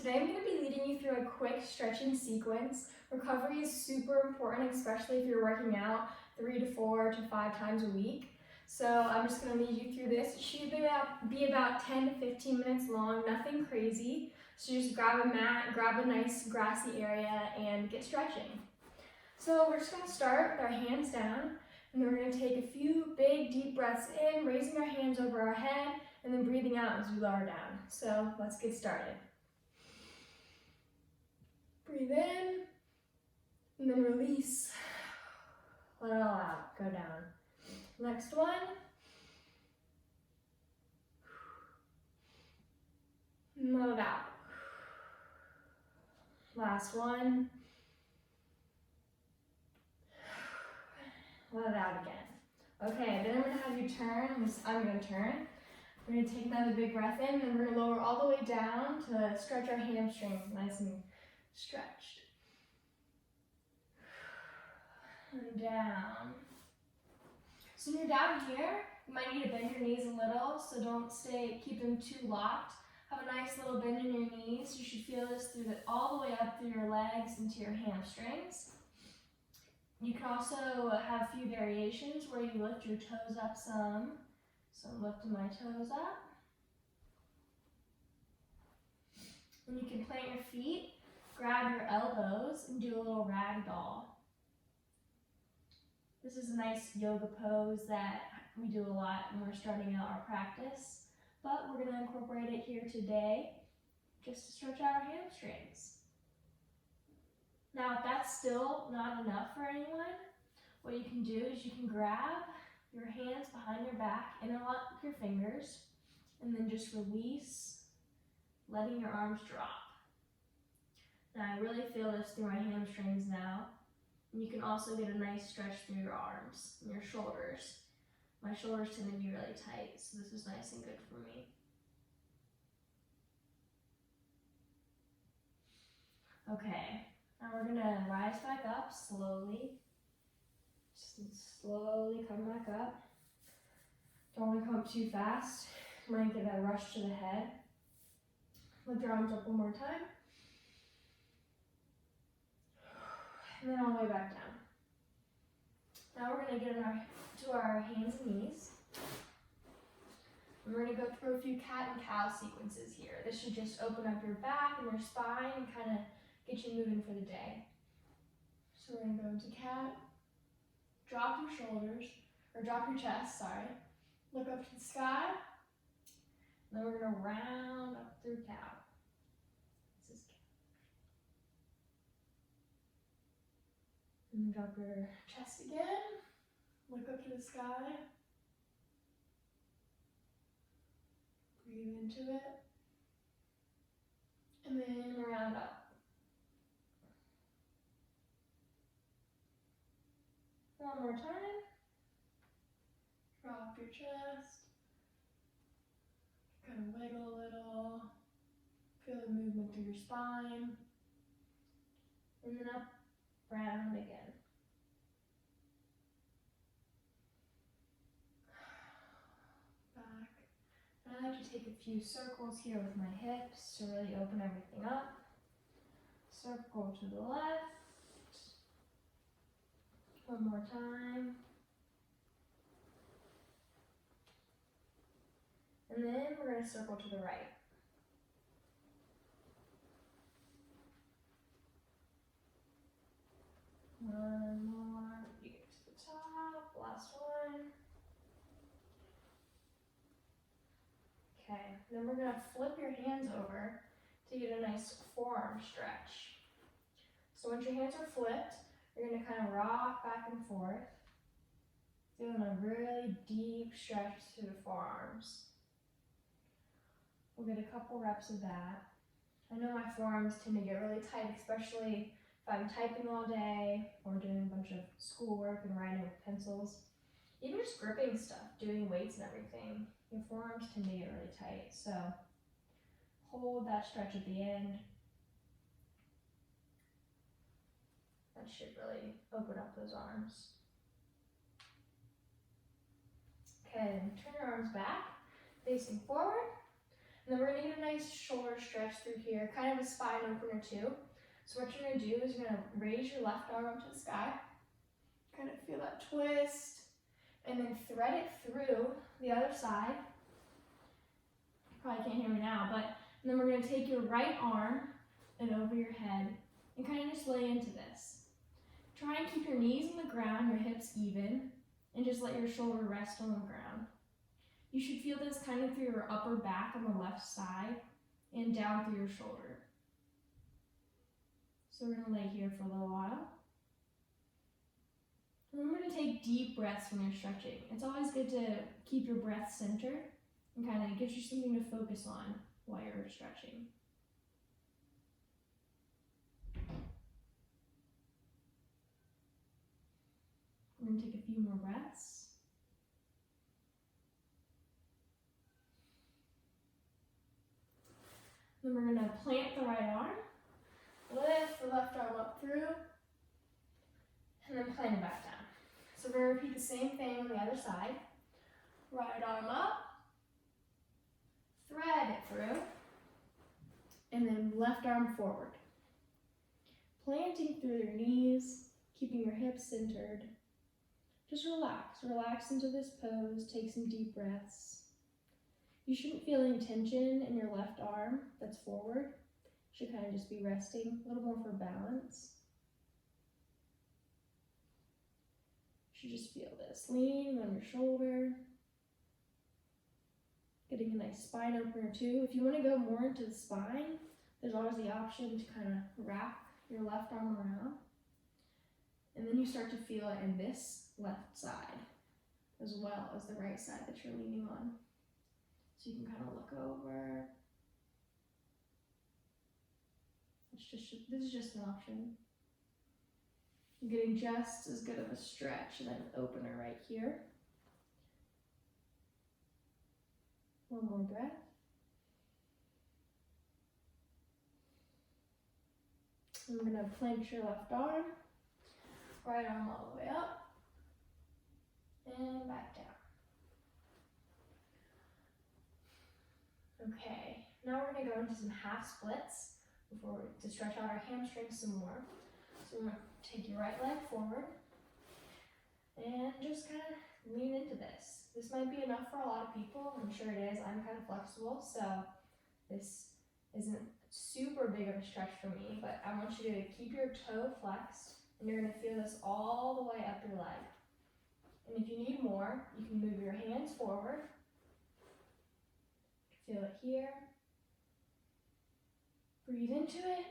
Today I'm going to be leading you through a quick stretching sequence. Recovery is super important, especially if you're working out 3 to 4 to 5 times a week. So I'm just going to lead you through this. It should be about 10 to 15 minutes long, nothing crazy. So just grab a mat, grab a nice grassy area, and get stretching. So we're just going to start with our hands down, and then we're going to take a few big deep breaths in, raising our hands over our head, and then breathing out as we lower down. So let's get started. Breathe in, and then release. Let it all out, go down. Next one. And let it out. Last one. Let it out again. Okay, then I'm going to have you turn. I'm going to turn. We're going to take another big breath in, and we're going to lower all the way down to stretch our hamstrings nice and stretched. And down. So when you're down here, you might need to bend your knees a little, so don't keep them too locked. Have a nice little bend in your knees. You should feel this all the way up through your legs into your hamstrings. You can also have a few variations where you lift your toes up some. So I'm lifting my toes up. And you can plant your feet, grab your elbows, and do a little ragdoll. This is a nice yoga pose that we do a lot when we're starting out our practice, but we're going to incorporate it here today just to stretch out our hamstrings. Now, if that's still not enough for anyone, what you can do is you can grab your hands behind your back, interlock your fingers, and then just release, letting your arms drop. Now, I really feel this through my hamstrings now. And you can also get a nice stretch through your arms and your shoulders. My shoulders tend to be really tight, so this is nice and good for me. Okay, now we're gonna rise back up slowly. Just slowly come back up. Don't want to come up too fast. You might get a rush to the head. Lift your arms up one more time. And then all the way back down. Now we're going to get to our hands and knees. And we're going to go through a few cat and cow sequences here. This should just open up your back and your spine and kind of get you moving for the day. So we're going to go into cat. Drop your shoulders, or drop your chest, sorry. Look up to the sky. And then we're going to round up through cow. And drop your chest again. Look up to the sky. Breathe into it. And then round up. One more time. Drop your chest. Kind of wiggle a little. Feel the movement through your spine. And then up, round again. Back. And I like to take a few circles here with my hips to really open everything up. Circle to the left. One more time. And then we're going to circle to the right. One more, you get to the top, last one. Okay, then we're gonna flip your hands over to get a nice forearm stretch. So once your hands are flipped, you're gonna kind of rock back and forth, feeling a really deep stretch through the forearms. We'll get a couple reps of that. I know my forearms tend to get really tight, especially if I'm typing all day or doing a bunch of schoolwork and writing with pencils. Even just gripping stuff, doing weights and everything, your forearms tend to get really tight. So hold that stretch at the end. That should really open up those arms. Okay, then turn your arms back, facing forward. And then we're gonna get a nice shoulder stretch through here, kind of a spine opener too. So what you're gonna do is you're gonna raise your left arm up to the sky, kind of feel that twist, and then thread it through the other side. You probably can't hear me now, but then we're gonna take your right arm and over your head and kind of just lay into this. Try and keep your knees on the ground, your hips even, and just let your shoulder rest on the ground. You should feel this kind of through your upper back on the left side and down through your shoulder. So we're gonna lay here for a little while. And we're gonna take deep breaths when you're stretching. It's always good to keep your breath centered and kind of gives you something to focus on while you're stretching. We're gonna take a few more breaths. Then we're gonna plant the right arm, lift the left arm up through, and then plant it back down. So we're gonna repeat the same thing on the other side. Right arm up, thread it through, and then left arm forward. Planting through your knees, keeping your hips centered. Just relax into this pose, take some deep breaths. You shouldn't feel any tension in your left arm that's forward. You should kind of just be resting, a little more for balance. You should just feel this, leaning on your shoulder. Getting a nice spine opener too. If you want to go more into the spine, there's always the option to kind of wrap your left arm around. And then you start to feel it in this left side as well as the right side that you're leaning on. So you can kind of look over. This is just an option. You're getting just as good of a stretch and then an opener right here. One more breath. I'm going to plant your left arm, right arm all the way up, and back down. Okay, now we're going to go into some half splits to stretch out our hamstrings some more. So we're going to take your right leg forward and just kind of lean into this. This might be enough for a lot of people. I'm sure it is. I'm kind of flexible, so this isn't super big of a stretch for me, but I want you to keep your toe flexed and you're going to feel this all the way up your leg. And if you need more, you can move your hands forward. Feel it here. Breathe into it.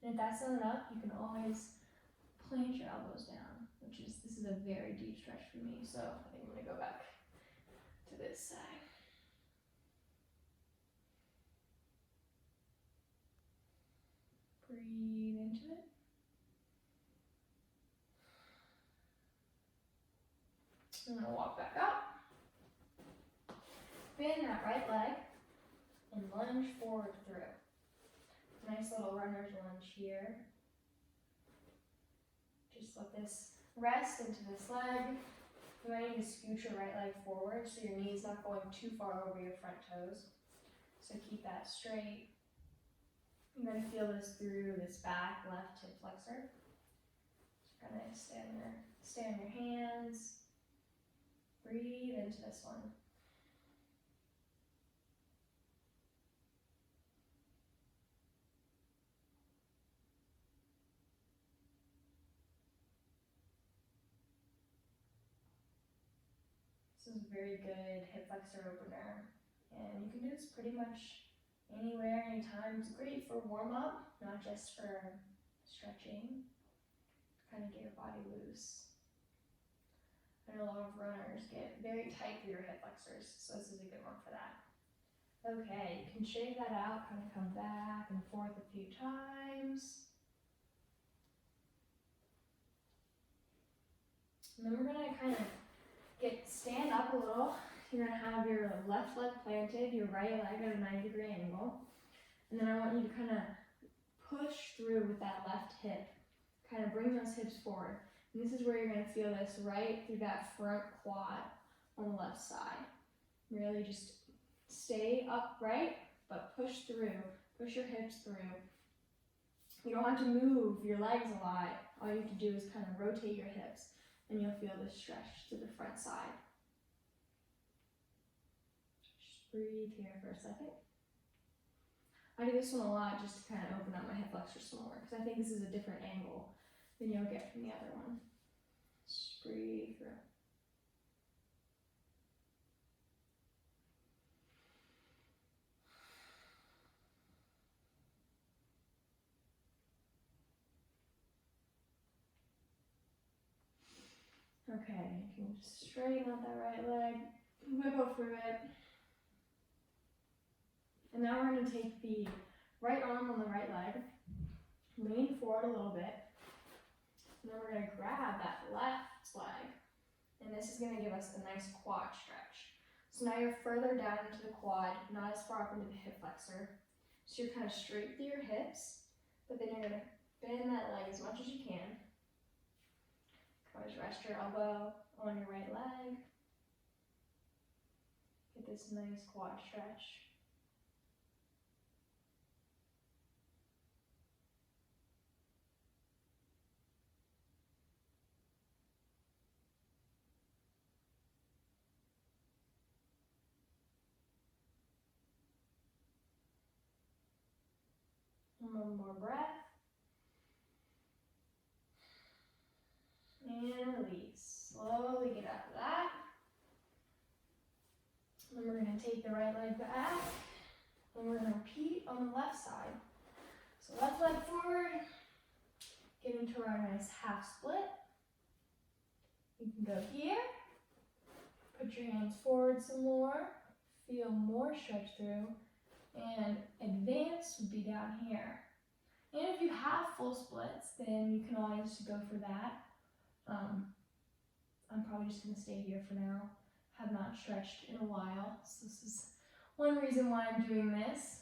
And if that's not enough, you can always plant your elbows down, this is a very deep stretch for me, so I think I'm going to go back to this side. Breathe into it. I'm going to walk back up. Bend that right leg and lunge forward through. Nice little runner's lunge here. Just let this rest into this leg. You might need to scoot your right leg forward so your knee's not going too far over your front toes. So keep that straight. You're going to feel this through this back left hip flexor. Just kind of stay on your hands. Breathe into this one. This is a very good hip flexor opener, and you can do this pretty much anywhere, anytime. It's great for warm-up, not just for stretching. Kind of get your body loose. I know a lot of runners get very tight through your hip flexors, so this is a good one for that. Okay, you can shake that out, kind of come back and forth a few times. And then we're going to kind of stand up a little. You're going to have your left leg planted, your right leg at a 90-degree angle. And then I want you to kind of push through with that left hip. Kind of bring those hips forward. And this is where you're going to feel this right through that front quad on the left side. Really just Stay upright, but push through. Push your hips through. You don't have to move your legs a lot. All you have to do is kind of rotate your hips, and you'll feel this stretch to the front side. Just breathe here for a second. I do this one a lot just to kind of open up my hip flexors some more, because I think this is a different angle than you'll get from the other one. Just breathe through. Okay, you can just straighten out that right leg, wiggle through it. And now we're going to take the right arm on the right leg, lean forward a little bit, and then we're going to grab that left leg, and this is going to give us a nice quad stretch. So now you're further down into the quad, not as far up into the hip flexor. So you're kind of straight through your hips, but then you're going to bend that leg as much as you can. Always rest your elbow on your right leg. Get this nice quad stretch. One more breath. And release. Slowly get out of that. Then we're going to take the right leg back, and we're going to repeat on the left side. So left leg forward, get into our nice half split. You can go here, put your hands forward some more, feel more stretch through, and advance would be down here. And if you have full splits, then you can always go for that. I'm probably just going to stay here for now. Have not stretched in a while, so this is one reason why I'm doing this.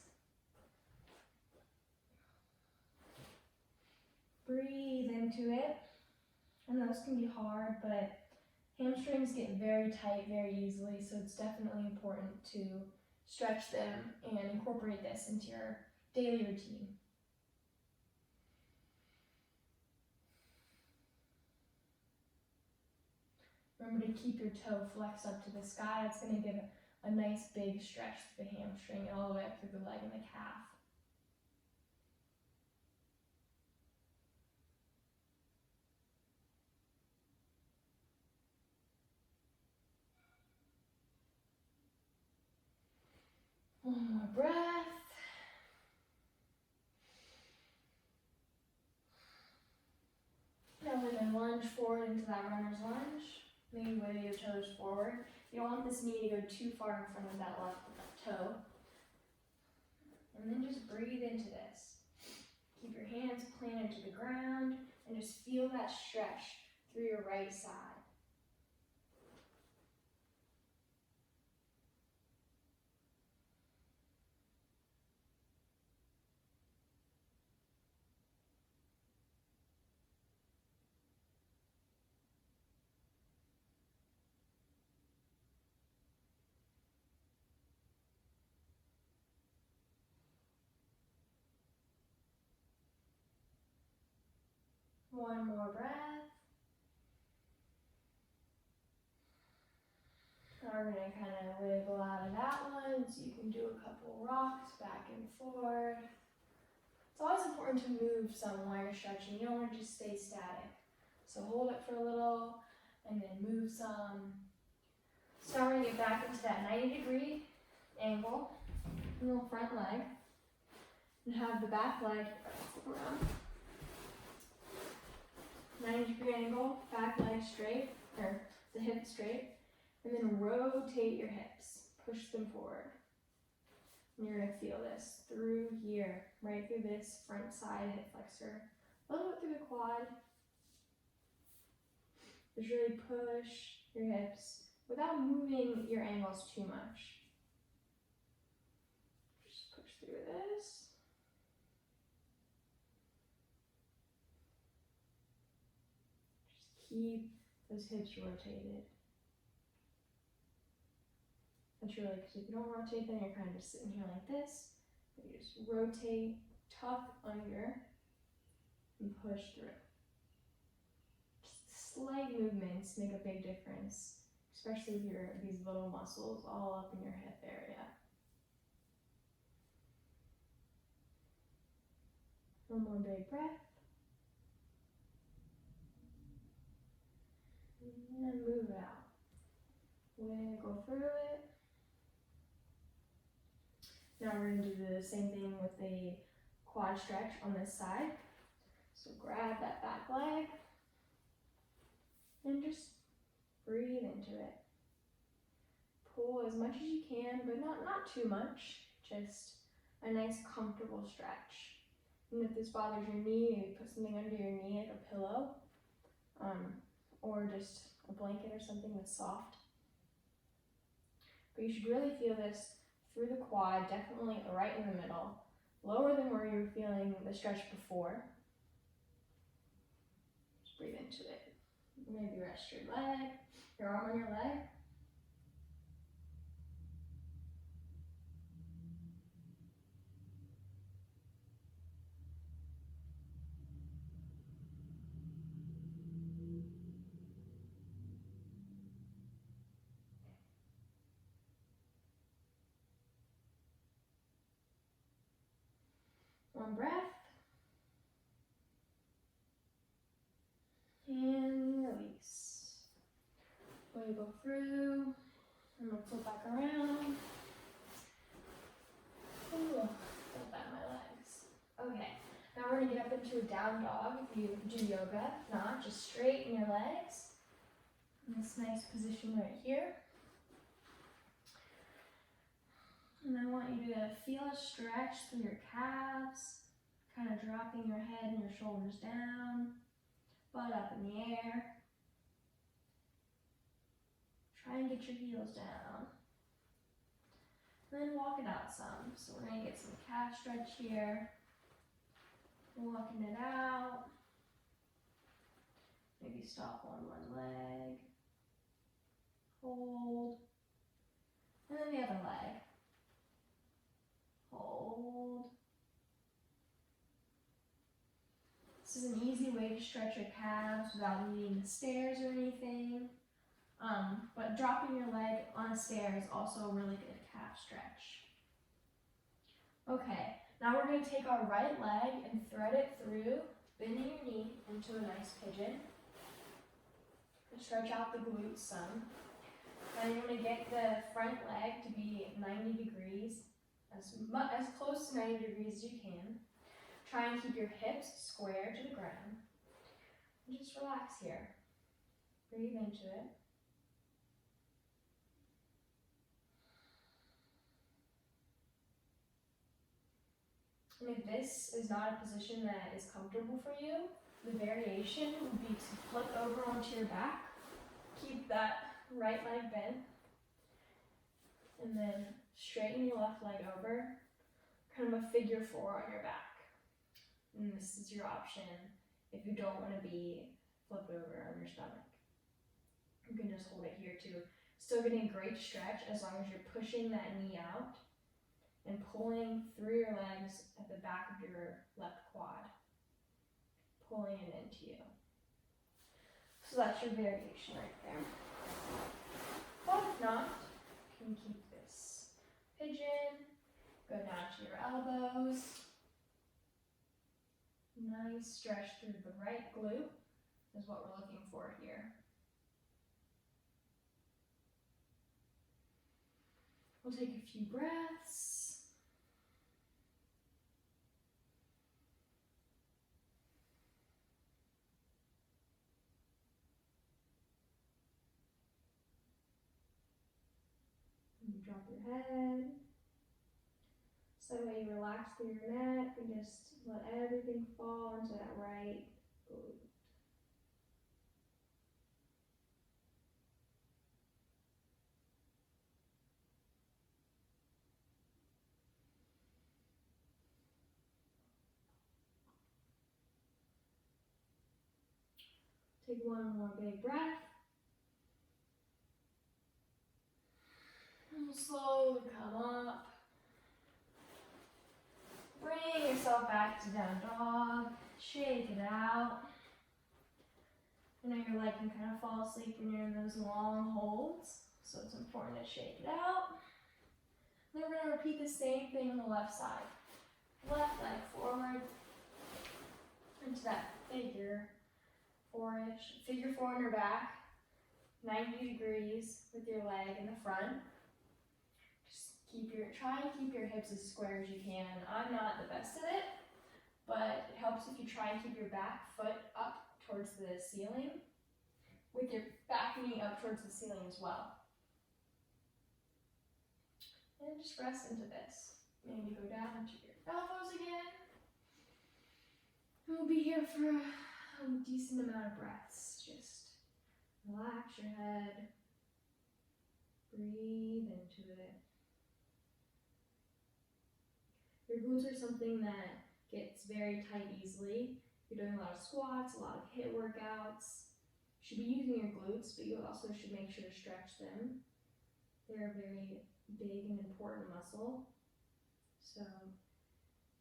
Breathe into it. I know this can be hard, but hamstrings get very tight very easily, so it's definitely important to stretch them and incorporate this into your daily routine. Remember to keep your toe flexed up to the sky. It's going to give a nice big stretch to the hamstring and all the way up through the leg and the calf. One more breath. Now we're going to lunge forward into that runner's lunge. Maybe wiggle your toes forward. You don't want this knee to go too far in front of that left toe. And then just breathe into this. Keep your hands planted to the ground and just feel that stretch through your right side. One more breath. Now we're going to kind of wiggle out of that one, so you can do a couple rocks back and forth. It's always important to move some while you're stretching. You don't want to just stay static. So hold it for a little, and then move some. So now we're going to get back into that 90-degree angle, little front leg, and have the back leg flip around. 90-degree angle, back leg straight, or the hip straight, and then rotate your hips, push them forward. And you're going to feel this through here, right through this front side hip flexor, a little bit through the quad. Just really push your hips without moving your ankles too much. Just push through this. Keep those hips rotated. Literally, because if you don't rotate, then you're kind of just sitting here like this. You just rotate, tuck under, and push through. Just slight movements make a big difference, especially if you're these little muscles all up in your hip area. One more big breath. And move it out. Wiggle through it. Now we're going to do the same thing with the quad stretch on this side. So grab that back leg and just breathe into it. Pull as much as you can, but not too much. Just a nice comfortable stretch. And if this bothers your knee, maybe put something under your knee like a pillow, or just a blanket or something that's soft. But you should really feel this through the quad, definitely right in the middle, lower than where you were feeling the stretch before. Just breathe into it. Maybe rest your leg, your arm on your leg. One breath. And release. Wiggle through. I'm going to flip back around. Ooh, feel that in my legs. Okay, now we're going to get up into a down dog if you do yoga. If not, just straighten your legs. In this nice position right here. And I want you to feel a stretch through your calves, kind of dropping your head and your shoulders down, butt up in the air. Try and get your heels down. And then walk it out some. So we're going to get some calf stretch here. Walking it out. Maybe stop on one leg. Hold. And then the other leg. Hold. This is an easy way to stretch your calves without needing the stairs or anything. But dropping your leg on a stair is also a really good calf stretch. Okay, now we're going to take our right leg and thread it through, bending your knee into a nice pigeon. And stretch out the glutes some. Now you're going to get the front leg to be 90 degrees, as close to 90 degrees as you can. Try and keep your hips square to the ground. And just relax here. Breathe into it. And if this is not a position that is comfortable for you, the variation would be to flip over onto your back. Keep that right leg bent. And then straighten your left leg over. Kind of a figure 4 on your back. And this is your option if you don't want to be flipped over on your stomach. You can just hold it here too. Still getting a great stretch as long as you're pushing that knee out and pulling through your legs at the back of your left quad. Pulling it into you. So that's your variation right there. But if not, you can keep this pigeon. Go down to your elbows. Nice stretch through the right glute is what we're looking for here. We'll take a few breaths. And drop your head. So that way you relax through your neck and just let everything fall into that right glute. Take one more big breath. And we'll slowly come up. Bring yourself back to down dog. Shake it out. I know your leg can kind of fall asleep when you're in those long holds, so it's important to shake it out. Then we're going to repeat the same thing on the left side. Left leg forward into that figure four-ish. Figure four on your back, 90 degrees with your leg in the front. Just try and keep your hips as square as you can. I'm not the best at it, but it helps if you try and keep your back foot up towards the ceiling, with your back knee up towards the ceiling as well. And just rest into this. Maybe go down to your elbows again. And we'll be here for a decent amount of breaths. Just relax your head. Breathe into it. Your glutes are something that gets very tight easily. You're doing a lot of squats, a lot of HIIT workouts. You should be using your glutes, but you also should make sure to stretch them. They're a very big and important muscle. So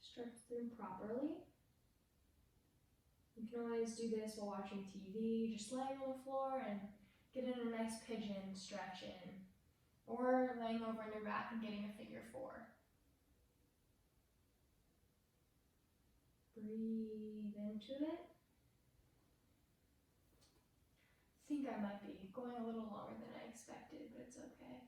stretch them properly. You can always do this while watching TV, just laying on the floor and getting a nice pigeon stretch in. Or laying over on your back and getting a figure four. Breathe into it. I think I might be going a little longer than I expected, but it's okay.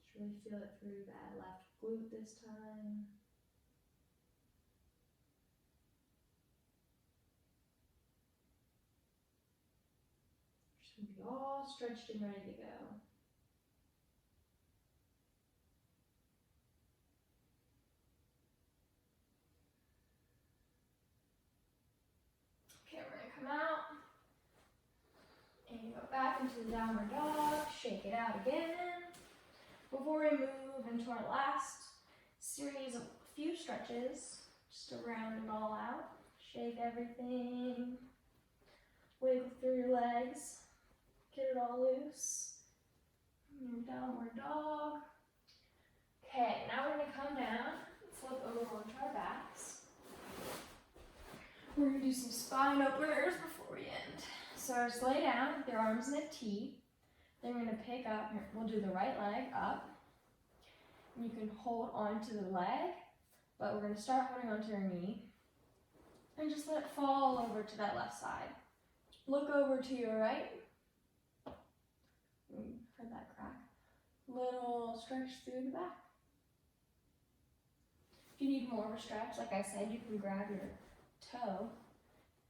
Just really feel it through that left glute this time. Just gonna be all stretched and ready to go. Okay, we're gonna come out and go back into the downward dog, shake it out again. Before we move into our last series of few stretches, just to round it all out, shake everything, wiggle through your legs, get it all loose. Downward dog. Okay, now we're gonna come down, flip over onto our backs. We're gonna do some spine openers before we end. So just lay down with your arms in a T. Then we're gonna pick up, we'll do the right leg up. And you can hold onto the leg, but we're gonna start holding onto your knee. And just let it fall over to that left side. Look over to your right. Heard that crack. Little stretch through the back. If you need more of a stretch, like I said, you can grab your toe,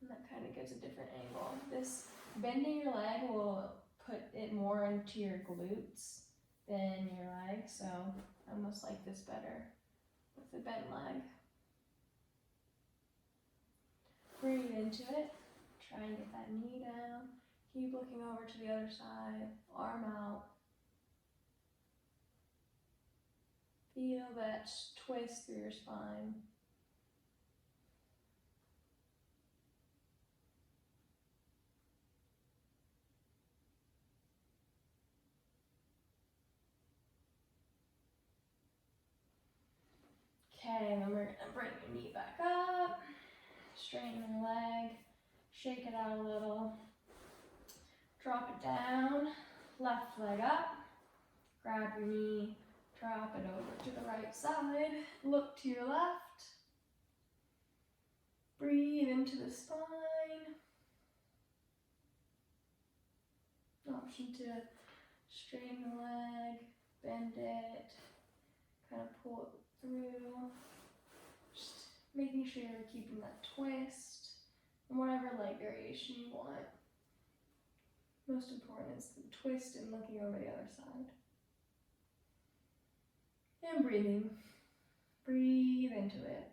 and that kind of gives a different angle. This bending your leg will put it more into your glutes than your leg, so I almost like this better with the bent leg. Breathe into it. Try and get that knee down. Keep looking over to the other side, arm out. Feel that twist through your spine. Okay, and then we're gonna bring your knee back up, straighten your leg, shake it out a little, drop it down, left leg up, grab your knee, drop it over to the right side, look to your left, breathe into the spine. Option to straighten the leg, bend it, kind of pull it through, just making sure you're keeping that twist, and whatever leg variation you want. Most important is the twist and looking over the other side. And breathing. Breathe into it.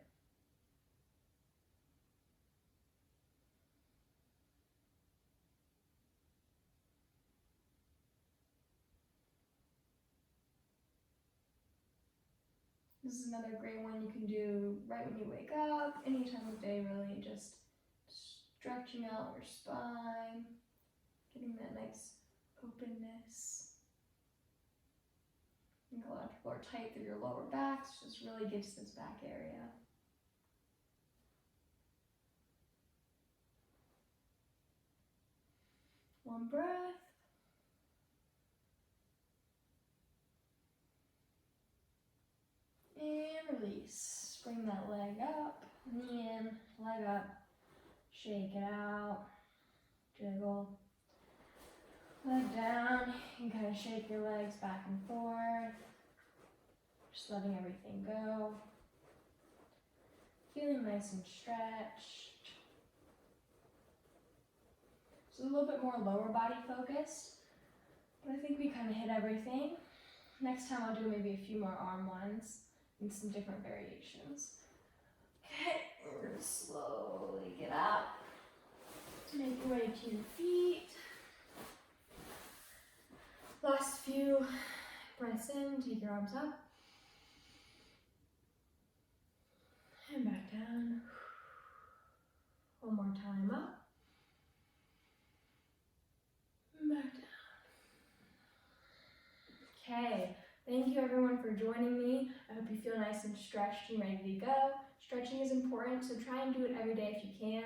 This is another great one you can do right when you wake up, any time of day really, just stretching out your spine, getting that nice openness. I think a lot of people are tight through your lower backs, just really gets this back area. One breath. And release. Bring that leg up, knee in, leg up, shake it out, jiggle. Leg down, you can kind of shake your legs back and forth, just letting everything go. Feeling nice and stretched. So a little bit more lower body focused, but I think we kind of hit everything. Next time I'll do maybe a few more arm ones and some different variations. Okay, we're gonna slowly get up. Make your way to your feet. Last few breaths in, take your arms up. And back down. One more time up. And back down. Okay, thank you everyone for joining me. I hope you feel nice and stretched and ready to go. Stretching is important, so try and do it every day if you can.